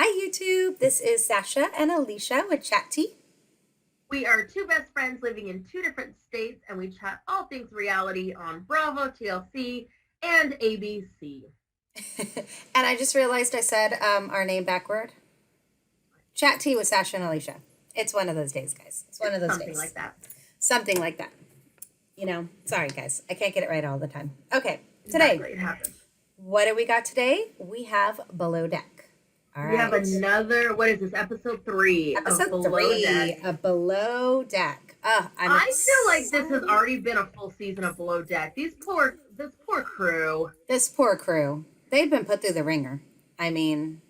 Hi, YouTube. This is Sasha and Alicia with Chat Tea. We are two best friends living in two different states, and we chat all things reality on Bravo, TLC, and ABC. And I just realized I said our name backward. Chat Tea with Sasha and Alicia. It's one of those days, guys. It's one of those Something days. like that. Something like that. Sorry, guys. I can't get it right all the time. Okay, today, Exactly, it happens. what do we got today? We have Below Deck. All We have right. another, what is this, episode 3 of Episode Below 3 Deck. of Below Deck. I feel like this has already been a full season of Below Deck. This poor crew. This poor crew. They've been put through the ringer. I mean,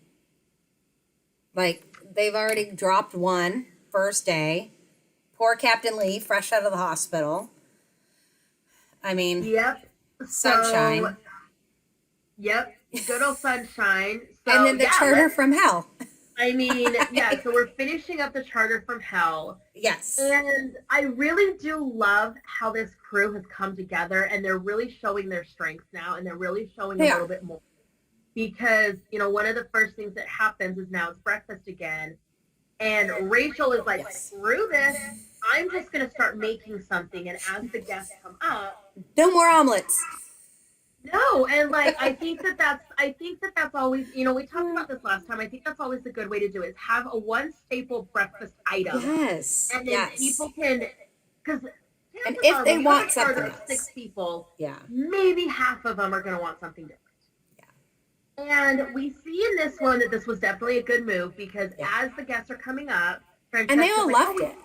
like, they've already dropped one first day. Poor Captain Lee, fresh out of the hospital. I mean, Yep. sunshine. Yep. Good old sunshine. So, And then the charter from hell. I mean, yeah, so we're finishing up the charter from hell. Yes. And I really do love how this crew has come together, and they're really showing their strengths now, and they're really showing a little bit more. Because, one of the first things that happens is now it's breakfast again. And Rachel is like, screw this. I'm just going to start making something. And as the guests come up, no more omelets. no, and I think that's always, we talked about this last time. I think that's always a good way to do it, is have a one staple breakfast item. Yes. And then people can, because and if they want something else, 6 people, yeah, maybe half of them are going to want something different. Yeah. And we see in this one that this was definitely a good move, because as the guests are coming up, and they all loved it.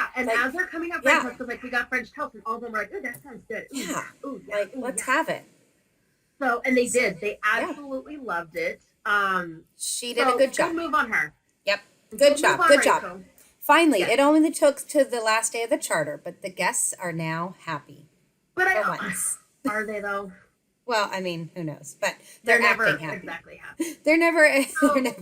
As they're coming up, Francesca's like, we got French toast, and all of them are like, oh, that sounds good. Let's have it. So, and they did. They absolutely loved it. She did a good job. Good move on her. Yep. Good job. Finally, it only took to the last day of the charter, but the guests are now happy. But are they though? Well, I mean, who knows? But they're never happy. Exactly happy. They're never.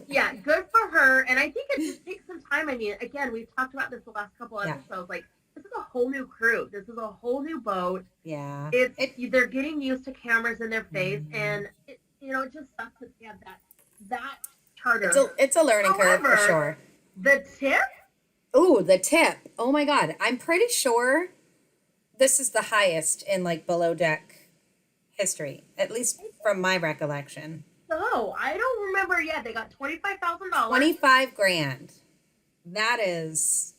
Yeah, good for her. And I think it just takes some time. I mean, again, we've talked about this the last couple episodes. Like, this is a whole new crew. This is a whole new boat. Yeah. They're getting used to cameras in their face, and it just sucks that they have that charter. It's a learning curve for sure. The tip. Ooh, the tip. Oh my God, I'm pretty sure this is the highest in Below Deck history, at least from my recollection. So I don't remember yet. They got $25,000. 25 grand. That is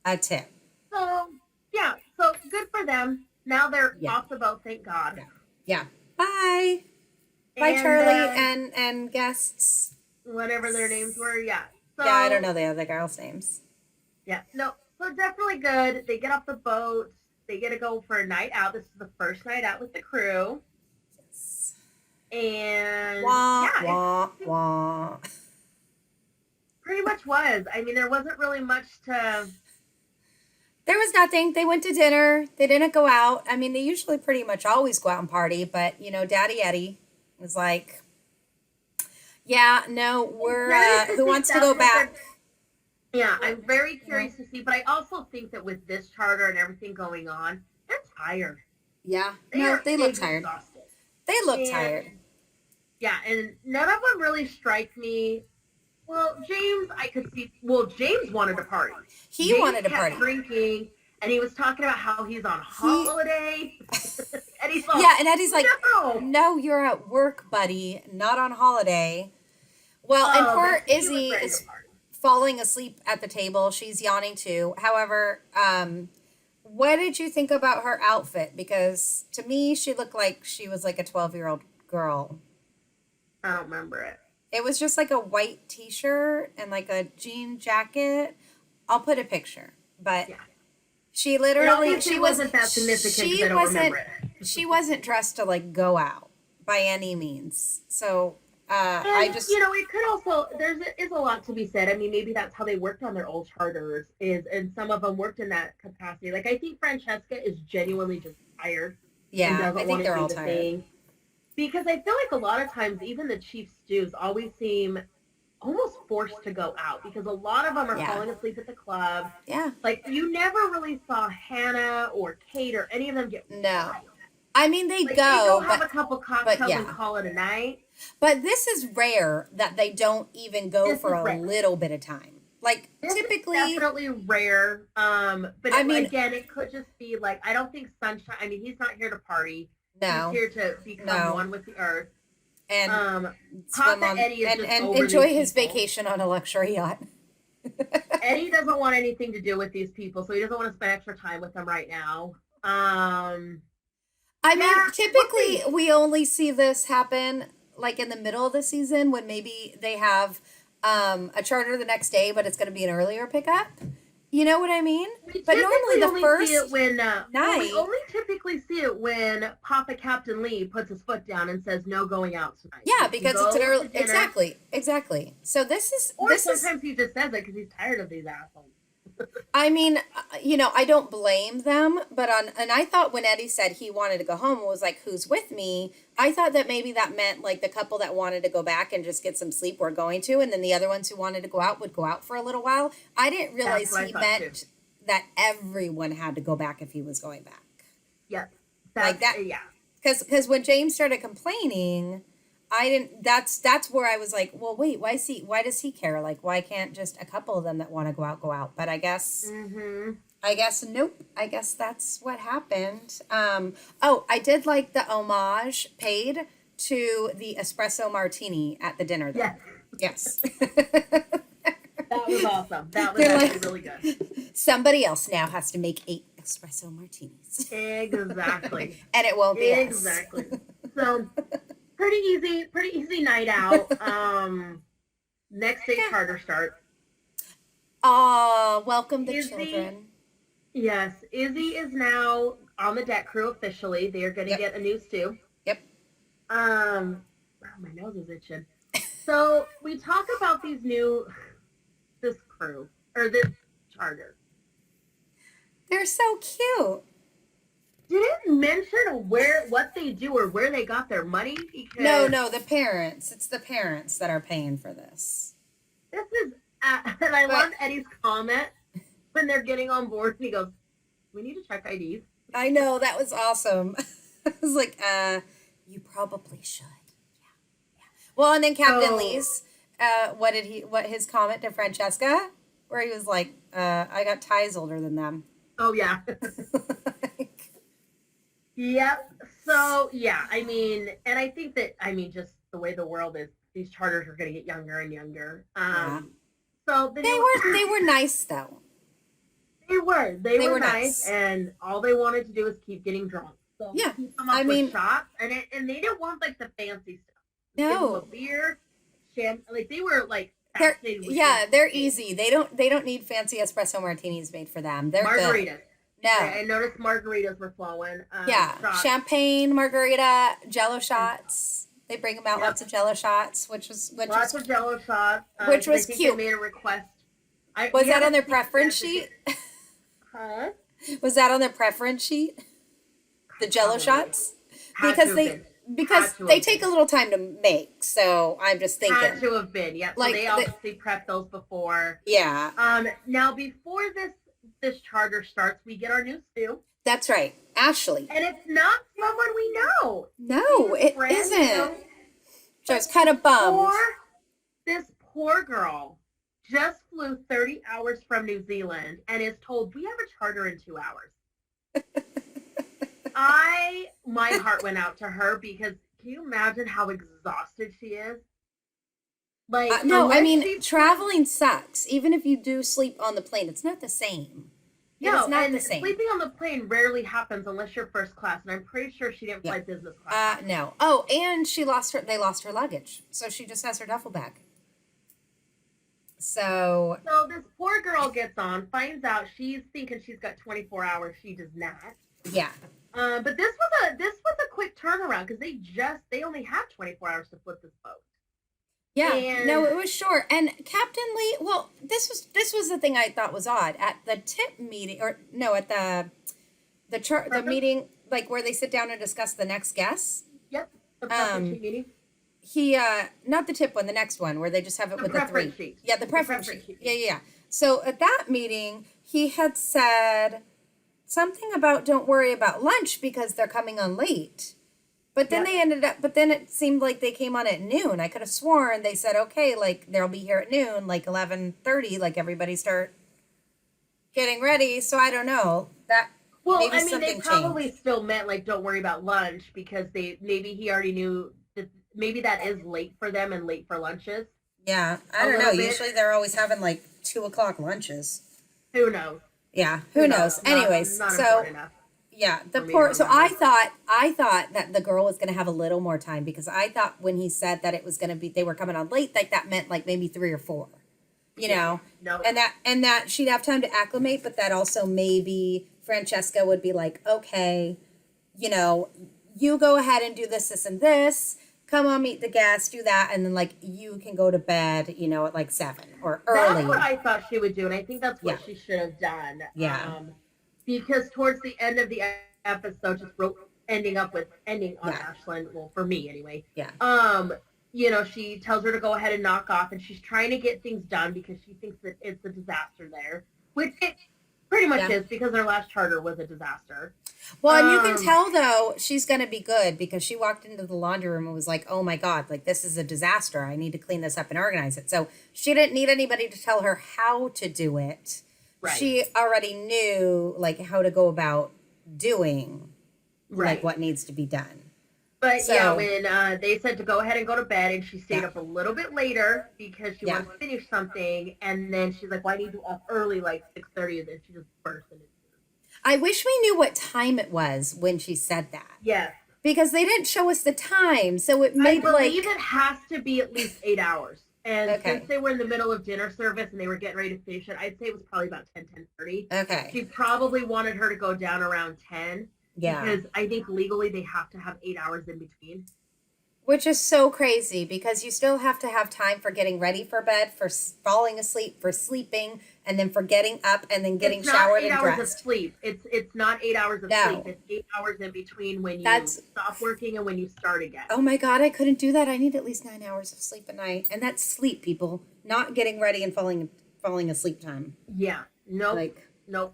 a tip. So yeah, so good for them. Now they're off the boat. Thank God. Yeah. Bye. Bye, Charlie and guests. Whatever their names were. Yeah. So, yeah, I don't know the other girls' names. Yeah. No. So definitely good. They get off the boat. They get to go for a night out. This is the first night out with the crew. Yes. And wah. Pretty much was. I mean, there wasn't really much to... There was nothing. They went to dinner. They didn't go out. I mean, they usually pretty much always go out and party, but, Daddy Eddie was like, yeah, no, we're, who wants to go back? Yeah, I'm very curious to see, but I also think that with this charter and everything going on, they're tired. Yeah, they look tired. They look tired. Yeah, and none of them really strike me. Well, James, I could see. Well, James wanted to party. He wanted to party. Drinking, and he was talking about how he's on holiday. And he's like, and Eddie's like, no, you're at work, buddy, not on holiday. Well, and poor Izzy is falling asleep at the table. She's yawning too. However, what did you think about her outfit? Because to me, she looked like she was like a 12-year-old girl. I don't remember it. It was just like a white t-shirt and like a jean jacket. I'll put a picture, but she literally she wasn't that significant. I don't remember it. She wasn't dressed to go out by any means. So I just it could also is a lot to be said. I mean, maybe that's how they worked on their old charters and some of them worked in that capacity. Like, I think Francesca is genuinely just tired. Yeah, I think they're all tired. Because I feel like a lot of times even the chief stews always seem almost forced to go out, because a lot of them are falling asleep at the club. Yeah. Like, you never really saw Hannah or Kate or any of them get I mean, they Like, they go, go have a couple but cocktails and yeah. call it a night. But this is rare that they don't even go This for is a rare. little bit of time. Like This is typically, definitely rare. But I mean, again, it could just be like, I don't think Sunshine, I mean, he's not here to party. He's no, here to become no, one with the earth. and swim Papa on Eddie is just and over these enjoy his people. vacation on a luxury yacht. Eddie doesn't want anything to do with these people, so he doesn't want to spend extra time with them right now. I mean, Yeah, typically we only see this happen like in the middle of the season when maybe they have a charter the next day, but it's going to be an earlier pickup. You know what I mean? we But normally typically the only see it first when we night, only typically see it when Papa Captain Lee puts his foot down and says no going out tonight. yeah, Like, you because it's an go early. to dinner, Exactly. So or this is sometimes he just says it because he's tired of these assholes. I mean, I don't blame them, but and I thought when Eddie said he wanted to go home, it was like, who's with me? I thought that maybe that meant like the couple that wanted to go back and just get some sleep were going to, and then the other ones who wanted to go out would go out for a little while. I didn't That's realize what I he thought meant too. that everyone had to go back if he was going back. Yep, Like that, yeah. because when James started complaining, I didn't. That's where I was like, well, wait, why does he care? Like, why can't just a couple of them that want to go out? But Mm-hmm. I guess nope. I guess that's what happened. Oh, I did like the homage paid to the espresso martini at the dinner though. Yes, Yes. that was awesome. That was They're actually like, really good. somebody else now has to make 8 espresso martinis. Exactly. And it won't be us. Exactly. So pretty easy night out. Next day Yeah. charter starts. Aw, welcome the Izzy, children. yes, Izzy is now on the deck crew officially. They are going to Yep. get a new stew. Yep. Oh, my nose is itching. So we talk about this crew or this charter. They're so cute. Did it mention what they do or where they got their money? Because No, the parents. It's the parents that are paying for this. this is, and I But love Eddie's comment when they're getting on board, and he goes, "We need to check IDs." I know that was awesome. I was like, you probably should. Yeah. Well, and then Captain So, Lee's, what his comment to Francesca, where he was like, I got ties older than them. oh yeah, Like, yep. So yeah, I mean, and I think that just the way the world is, these charters are going to get younger and younger. yeah. So They were nice though. they They were were nice, nice. and all they wanted to do was keep getting drunk. So Yeah. keep them I up with mean, shots, and they didn't want like the fancy stuff. Give them a no. beer, like they were like They're fascinated with yeah, they're champagne. easy. They don't need fancy espresso martinis made for them. They're good. Margaritas. No. I noticed margaritas were flowing. Yeah, Shots. champagne, margarita, Jello shots. They bring them out Yep. lots of Jello shots, Lots of Jello shots. which 'Cause I was think cute. they made a request. Was We that on haven't their seen preference that sheet? Huh? Was that on their preference sheet? The Jello Probably. shots, Had because to have they been. because Had to they have take a been. little time to make. So I'm just Had thinking, to have been. Yep. So like they obviously prepped those before. yeah, Now before this charter starts, we get our new stew, that's right, Ashley. and it's not someone we know. No, She's it brand isn't. new. So I was kind of bummed. This poor girl just flew 30 hours from New Zealand and is told we have a charter in 2 hours. My heart went out to her because can you imagine how exhausted she is? Like, No, I unless mean she's traveling sucks. Even if you do sleep on the plane, it's not the same. It no, is not and the same. sleeping on the plane rarely happens unless you're first class, and I'm pretty sure she didn't Yeah. fly business class. No. Oh, and they lost her luggage. So she just has her duffel bag. So, So this poor girl gets on, finds out she's thinking she's got 24 hours. She does not. yeah. But this was a quick turnaround because they only had 24 hours to flip this boat. Yeah. And No, it was short. And Captain Lee, well, this was the thing I thought was odd. At the tip meeting, or no, at the meeting, like where they sit down and discuss the next guests, yep, the preference sheet meeting. he not the tip one, the next one where they just have it The with the three. preference sheet. Yeah, the preference preference sheet. sheet. Yeah. So at that meeting, he had said something about don't worry about lunch because they're coming on late. But then but then it seemed like they came on at noon. I could have sworn they said, okay, like they'll be here at noon, like 11:30, like everybody start getting ready. So I don't know. Well, maybe I mean, they something probably changed. still meant like don't worry about lunch because maybe he already knew that maybe that is late for them and late for lunches Yeah, I a don't know. little bit. Usually they're always having like 2 o'clock lunches. Who knows? Yeah, Who who knows? knows? Not Anyways, not so important enough yeah, the for me to poor. So remember. I thought that the girl was gonna have a little more time because I thought when he said that it was gonna be they were coming on late, like that meant like maybe 3 or 4, you know, No. and that she'd have time to acclimate, but that also maybe Francesca would be like, okay, you know, you go ahead and do this, and this. Come on, meet the guests, do that, and then like you can go to bed, you know, at like 7 or That's early. what I thought she would do, and I think that's Yeah, what she should have done. yeah, Because towards the end of the episode, just ending on yeah, Ashlyn. Well, for me anyway. yeah. Um, you know, she tells her to go ahead and knock off, and she's trying to get things done because she thinks that it's a disaster there, which it pretty much Yeah. is because their last charter was a disaster. Well, and you can tell though she's going to be good because she walked into the laundry room and was like, "Oh my God, like this is a disaster. I need to clean this up and organize it." So she didn't need anybody to tell her how to do it. Right. She already knew like how to go about doing Right. like what needs to be done. But So- yeah, when they said to go ahead and go to bed, and she stayed Yeah. up a little bit later because she Yeah. wanted to finish something, and then she's like, "Well, I need to up early, like 6:30," and then she just burst into tears. I wish we knew what time it was when she said that Yes, because they didn't show us the time. So it I made believe like it has to be at least 8 hours. And Okay. since they were in the middle of dinner service and they were getting ready to finish it, I'd say it was probably about 10:30. okay. She probably wanted her to go down around 10 Yeah. because I think legally they have to have 8 hours in between. Which is so crazy because you still have to have time for getting ready for bed, for falling asleep, for sleeping, and then for getting up and then getting It's not showered 8 and hours dressed. of sleep. It's not 8 hours of No. sleep. It's 8 hours in between when you That's- stop working and when you start again. Oh my God, I couldn't do that. I need at least 9 hours of sleep a night. And that's sleep, people. Not getting ready and falling asleep time. Yeah. Nope. Like, Nope.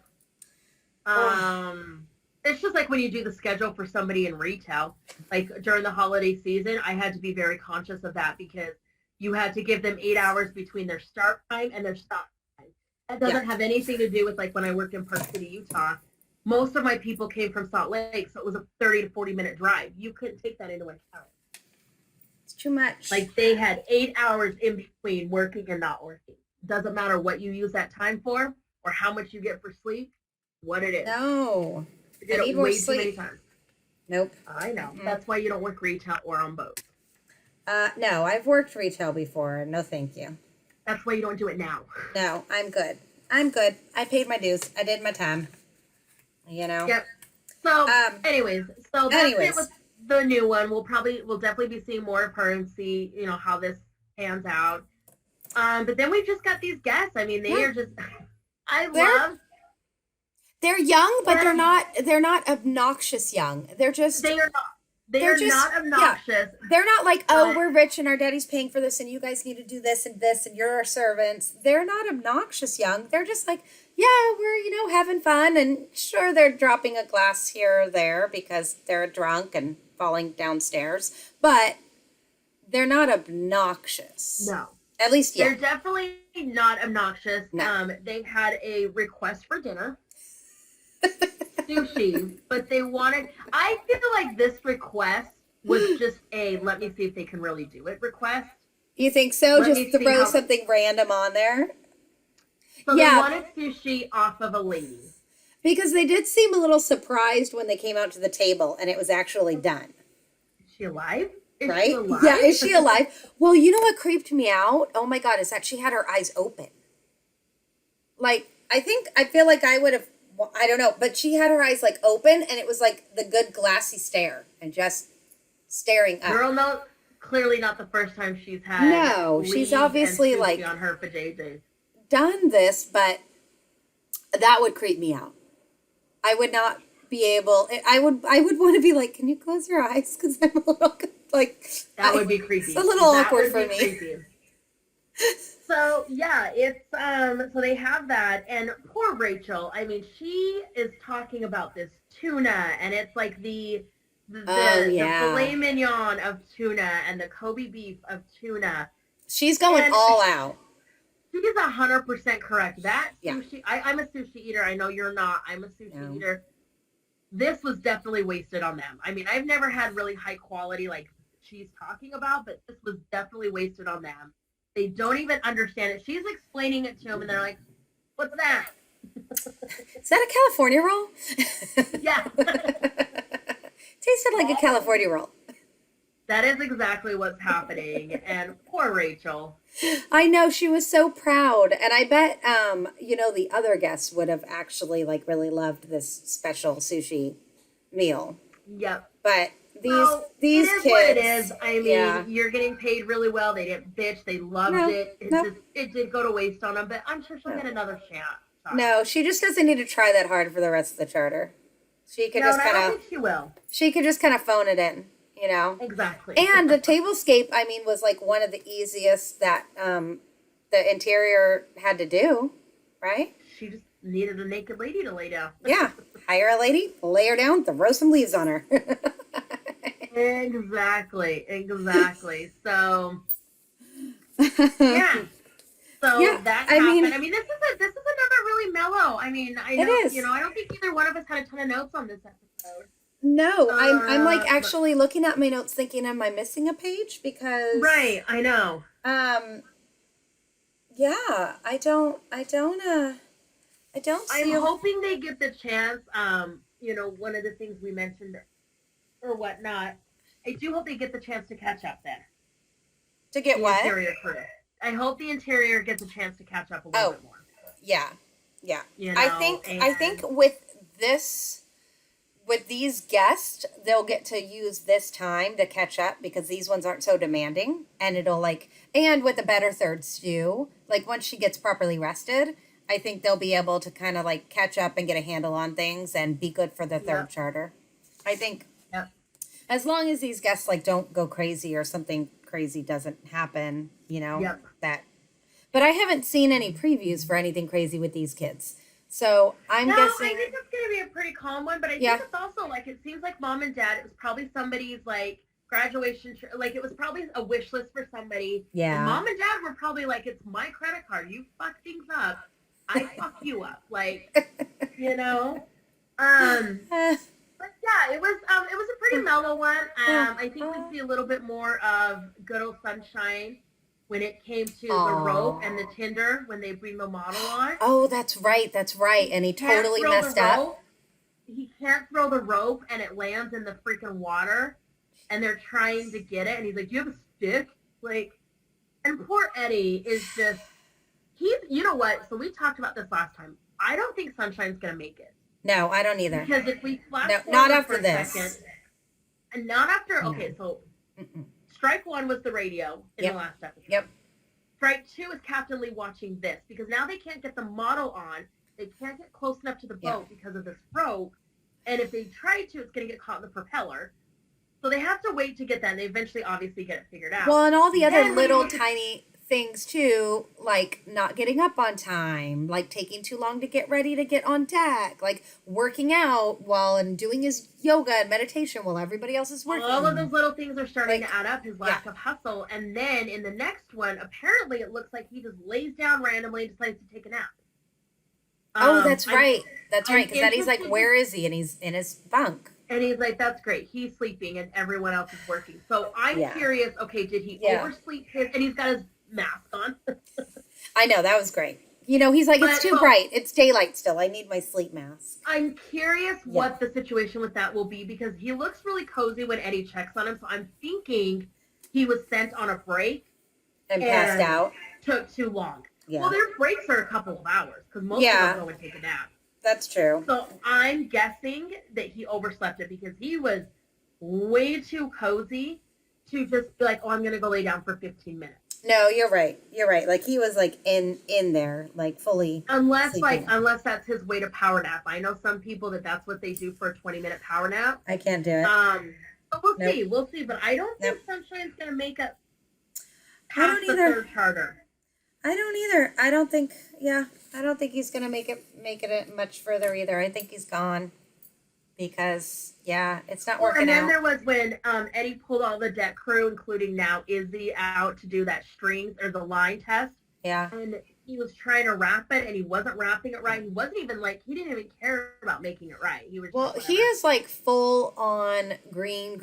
Oh. It's just like when you do the schedule for somebody in retail. Like during the holiday season, I had to be very conscious of that because you had to give them 8 hours between their start time and their stop time. That doesn't have anything to do with like when I worked in Park City, Utah. Most of my people came from Salt Lake, so it was a 30 to 40-minute drive. You couldn't take that into account. it's too much. Like they had 8 hours in between working and not working. Doesn't matter what you use that time for or how much you get for sleep, what it is. No. I did I it need more way too many sleep. times. Nope. I know. Mm-mm. That's why you don't work retail or on boats. No, I've worked retail before. No, thank you. That's why you don't do it now. No, I'm good. I'm good. I paid my dues. I did my time. You know? Yep. So, anyways, that's it with the new one. We'll definitely be seeing more of her and see, you know, how this pans out. But then we've just got these guests. I mean, they are just, They're young, but Yeah. they're not obnoxious young. They're just they are not obnoxious. They're not like, oh, But- we're rich and our daddy's paying for this and you guys need to do this and you're our servants. They're not obnoxious young. They're just like, yeah, we're, you know, having fun, and sure they're dropping a glass here or there because they're drunk and falling downstairs, but they're not obnoxious. No. At least They're yet. definitely not obnoxious. No. They had a request for dinner. Sushi, but I feel like this request was just a let me see if they can really do it request. You think so? Let me Just see throw how- something random on there? So Yeah. they wanted sushi off of a lady. Because they did seem a little surprised when they came out to the table and it was actually done. Is she alive? Is Right? she alive? Yeah, is she alive? Well, you know what creeped me out? Oh my God, is that she had her eyes open. Like, I feel like I would have, I don't know, but she had her eyes like open and it was like the good glassy stare and just staring up. Girl, no, clearly not the first time she's had. No, she's leaves and obviously, sushi like- on her for JJ's. Done this, but that would creep me out. I would not be able, I would want to be like, can you close your eyes? Because I'm a little like, That would be creepy. It's a little That awkward would for be me. creepy. So yeah, it's so they have that, and poor Rachel. I mean, she is talking about this tuna, and it's like Oh the yeah. filet mignon of tuna and the Kobe beef of tuna, She's going and all out. she is 100% correct. That Yeah. sushi, I'm a sushi eater. I know you're not. I'm a sushi No. eater. This was definitely wasted on them. I mean, I've never had really high quality like she's talking about, but this was definitely wasted on them. They don't even understand it. She's explaining it to them, and they're like, "What's that?" Is that a California roll? Yeah, Tasted like a California roll. that is exactly what's happening. And poor Rachel. I know, she was so proud, and I bet the other guests would have actually like really loved this special sushi meal. Yep. But Well, it these is kids, what it is. I yeah, mean, you're getting paid really well. They didn't bitch. They loved no, it. nope, It did go to waste on them, but I'm sure she'll no, get another shot. no. She just doesn't need to try that hard for the rest of the charter. She could No, just and I kind don't of think she will. she could just kind of phone it in, you know. Exactly. And the tablescape, I mean, was like one of the easiest that the interior had to do, right? She just needed a naked lady to lay down. Yeah, hire a lady, lay her down, throw some leaves on her. Exactly. So yeah. So Yeah, that I happened. mean, I mean, this is another really mellow. I mean, I it know, is. I don't think either one of us had a ton of notes on this episode. No, I'm like But, actually looking at my notes thinking, am I missing a page? Because right, I know. um yeah, I don't I'm see hoping they get the chance. One of the things we mentioned or whatnot. I do hope they get the chance to catch up then. to get The what? interior crew. I hope the interior gets a chance to catch up a little Oh, bit more. yeah. Yeah. You I know, think I think with these guests, they'll get to use this time to catch up because these ones aren't so demanding, and it'll like, and with a better third stew, like once she gets properly rested, I think they'll be able to kind of like catch up and get a handle on things and be good for the third Yep. charter. I think Yep. as long as these guests like don't go crazy or something crazy doesn't happen, Yep. that. But I haven't seen any previews for anything crazy with these kids. So I'm No, I guessing, think it's gonna be a pretty calm one, but I yeah, think it's also like it seems like mom and dad. It was probably somebody's like graduation, like it was probably a wish list for somebody, and yeah. mom and dad were probably like, "It's my credit card. You fuck things up, I fuck you up." Like, you know. Uh, But yeah, it was a pretty mellow one. yeah. I think we see a little bit more of good old Sunshine when it came to the rope and the Aw. tinder when they bring the model on. Oh, that's right. That's right. And he Can't totally throw the messed up. rope. He can't throw the rope, and it lands in the freaking water. And they're trying to get it, and he's like, "Do you have a stick?" Like, and poor Eddie is just he's. You know what? So we talked about this last time. I don't think Sunshine's gonna make it No, I don't either. because if we flash No, not forward after for a this. second, and not after. No. Okay, so Mm-mm. strike one was the radio in Yep. the last episode. Yep. Strike two is Captain Lee watching this because now they can't get the model on. They can't get close enough to the Yeah. boat because of this rope. And if they try to, it's going to get caught in the propeller. So they have to wait to get that. And they eventually obviously get it figured out. Well, and all the other Then when you little look at- tiny things too, like not getting up on time, like taking too long to get ready to get on deck, like working out while and doing his yoga and meditation while everybody else is working. all of those little things are starting Like, to add up, his lack of hustle. And then in the next one, apparently it looks like he just lays down randomly and decides to take a nap. Oh, that's right. That's I'm right. Because Eddie's like, interested- where is he? And he's in his bunk. And he's like, "That's great. He's sleeping, and everyone else is working." So I'm Yeah. curious. Okay, did he Yeah. oversleep his? And he's got his mask on. I know, that was great. He's like, it's But, too well- bright. It's daylight still. I need my sleep mask. I'm curious what the situation with that will be because he looks really cozy when Eddie checks on him. So I'm thinking he was sent on a break, And passed And- out. took too long. Yeah. Well, their breaks are a couple of hours because most Yeah. of them go and take a nap. That's true. So I'm guessing that he overslept it because he was way too cozy to just be like, "Oh, I'm going to go lay down for 15 minutes." No, you're right. You're right. Like he was like in there, like fully. Unless sleeping. unless that's his way to power nap. I know some people that's what they do for a 20-minute power nap. I can't do it. But we'll Nope. see. We'll see. But I don't think Nope. Sunshine's going to make it I don't past the either. third charter. I don't either. I don't think. Yeah, I don't think he's gonna make it much further either. I think he's gone because it's not working and then out. there was when Eddie pulled all the deck crew, including now Izzy, out to do that strings or the line test. Yeah. And he was trying to wrap it, and he wasn't wrapping it right. He wasn't even he didn't even care about making it right. He was He is like full on green,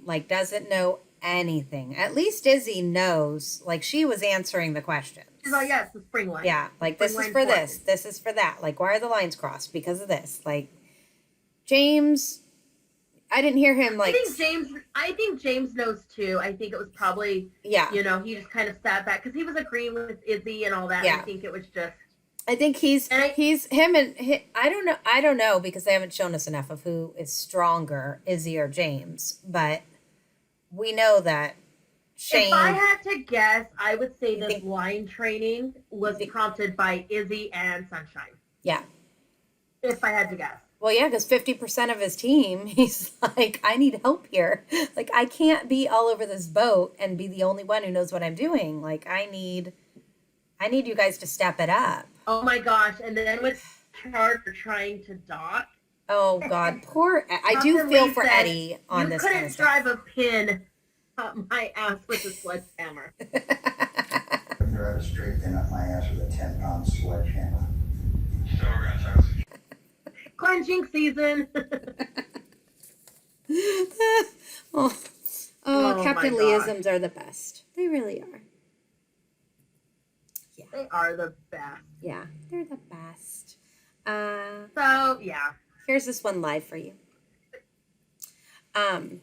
like doesn't know anything. At least Izzy knows. Like she was answering the questions. She's like, yeah, it's the spring line. Yeah, like this is for this, this is for that. Like why are the lines crossed? Because of this. Like James, I didn't hear him like. I think James knows too. I think it was probably he just kind of sat back because he was agreeing with Izzy and all that. Yeah. I think it was just. I think he's him and I don't know because they haven't shown us enough of who is stronger, Izzy or James. But we know that Shane. If I had to guess, I would say this line training was prompted by Izzy and Sunshine. Yeah. If I had to guess. Well, yeah, because 50% of his team, he's like, I need help here. Like, I can't be all over this boat and be the only one who knows what I'm doing. Like, I need you guys to step it up. Oh my gosh! And then with Charter trying to dock. Oh God, poor. I do feel for Eddie on this. You couldn't drive a pin up my ass with a sledgehammer. Drive a straight pin up my ass with a 10-pound sledgehammer. So we're gonna talk. Clenching season. Captain Leisms are the best. They really are. Yeah. They are the best. Yeah, they're the best. So, yeah. Here's this one live for you. I know.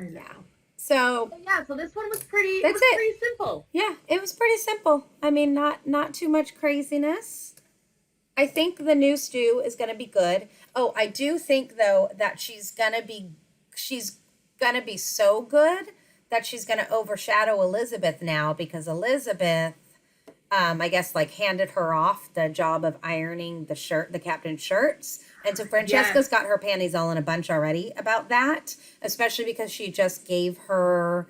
Yeah. So this one was pretty simple. Yeah, it was pretty simple. I mean, not too much craziness. I think the new stew is going to be good. Oh, I do think though that she's going to be so good that she's going to overshadow Elizabeth now because Elizabeth I guess like handed her off the job of ironing the captain's shirts. And so Francesca's got her panties all in a bunch already about that, especially because she just gave her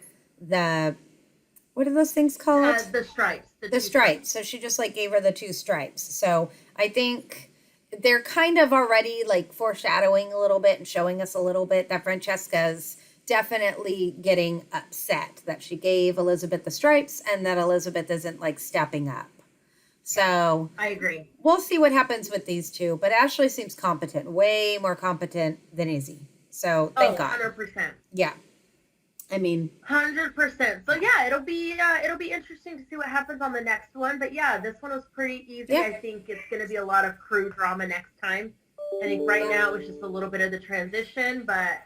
what are those things called? The stripes. The stripes. So she just like gave her the 2 stripes. So I think they're kind of already like foreshadowing a little bit and showing us a little bit that Francesca's definitely getting upset that she gave Elizabeth the stripes and that Elizabeth isn't like stepping up. So I agree. We'll see what happens with these two, but Ashley seems competent, way more competent than Izzy. So thank God. 100%. Yeah. I mean, 100%. So yeah, it'll be interesting to see what happens on the next one. But yeah, this one was pretty easy. Yeah. I think it's going to be a lot of crew drama next time. I think right now it was just a little bit of the transition, but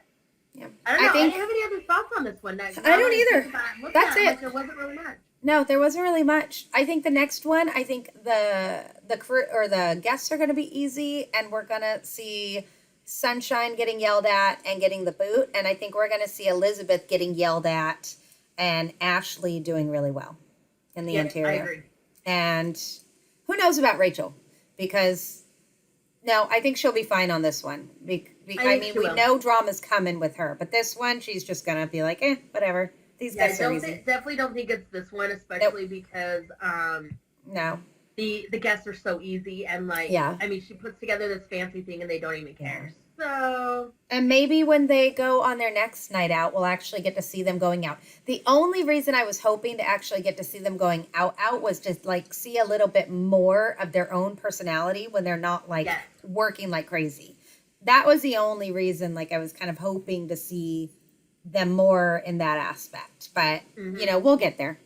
yeah. I don't know. I didn't have any other thoughts on this one. I don't either. That's it. There wasn't really much. No, there wasn't really much. I think the next one, I think the crew or the guests are going to be easy, and we're going to see Sunshine getting yelled at and getting the boot, and I think we're going to see Elizabeth getting yelled at and Ashley doing really well in the interior. I agree. And who knows about Rachel? Because no, I think she'll be fine on this one. I mean, we know drama's coming with her, but this one, she's just going to be like, whatever. These guys are easy. Definitely don't think it's this one, especially because no, the guests are so easy and I mean, she puts together this fancy thing and they don't even care. So and maybe when they go on their next night out, we'll actually get to see them going out. The only reason I was hoping to actually get to see them going out was just like see a little bit more of their own personality when they're not working like crazy. That was the only reason I was kind of hoping to see them more in that aspect, but we'll get there.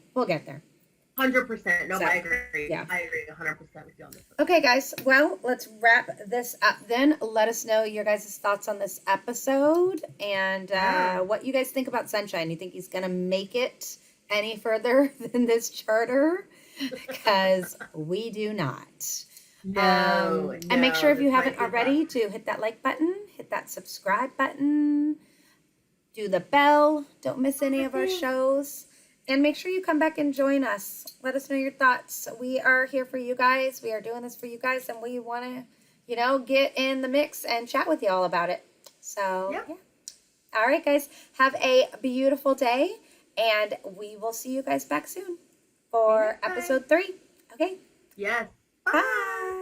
100%. No, I agree. Yeah, I agree 100% with you on this. Okay, guys. Well, let's wrap this up then. Let us know your guys' thoughts on this episode and what you guys think about Sunshine. You think he's gonna make it any further than this charter? Because we do not. No. And make sure if you haven't already to hit that like button, hit that subscribe button. Do the bell. Don't miss any of our shows. And make sure you come back and join us. Let us know your thoughts. We are here for you guys. We are doing this for you guys. And we want to, get in the mix and chat with you all about it. So, yeah. All right, guys. Have a beautiful day. And we will see you guys back soon. for episode 3. Okay. Yes. Bye.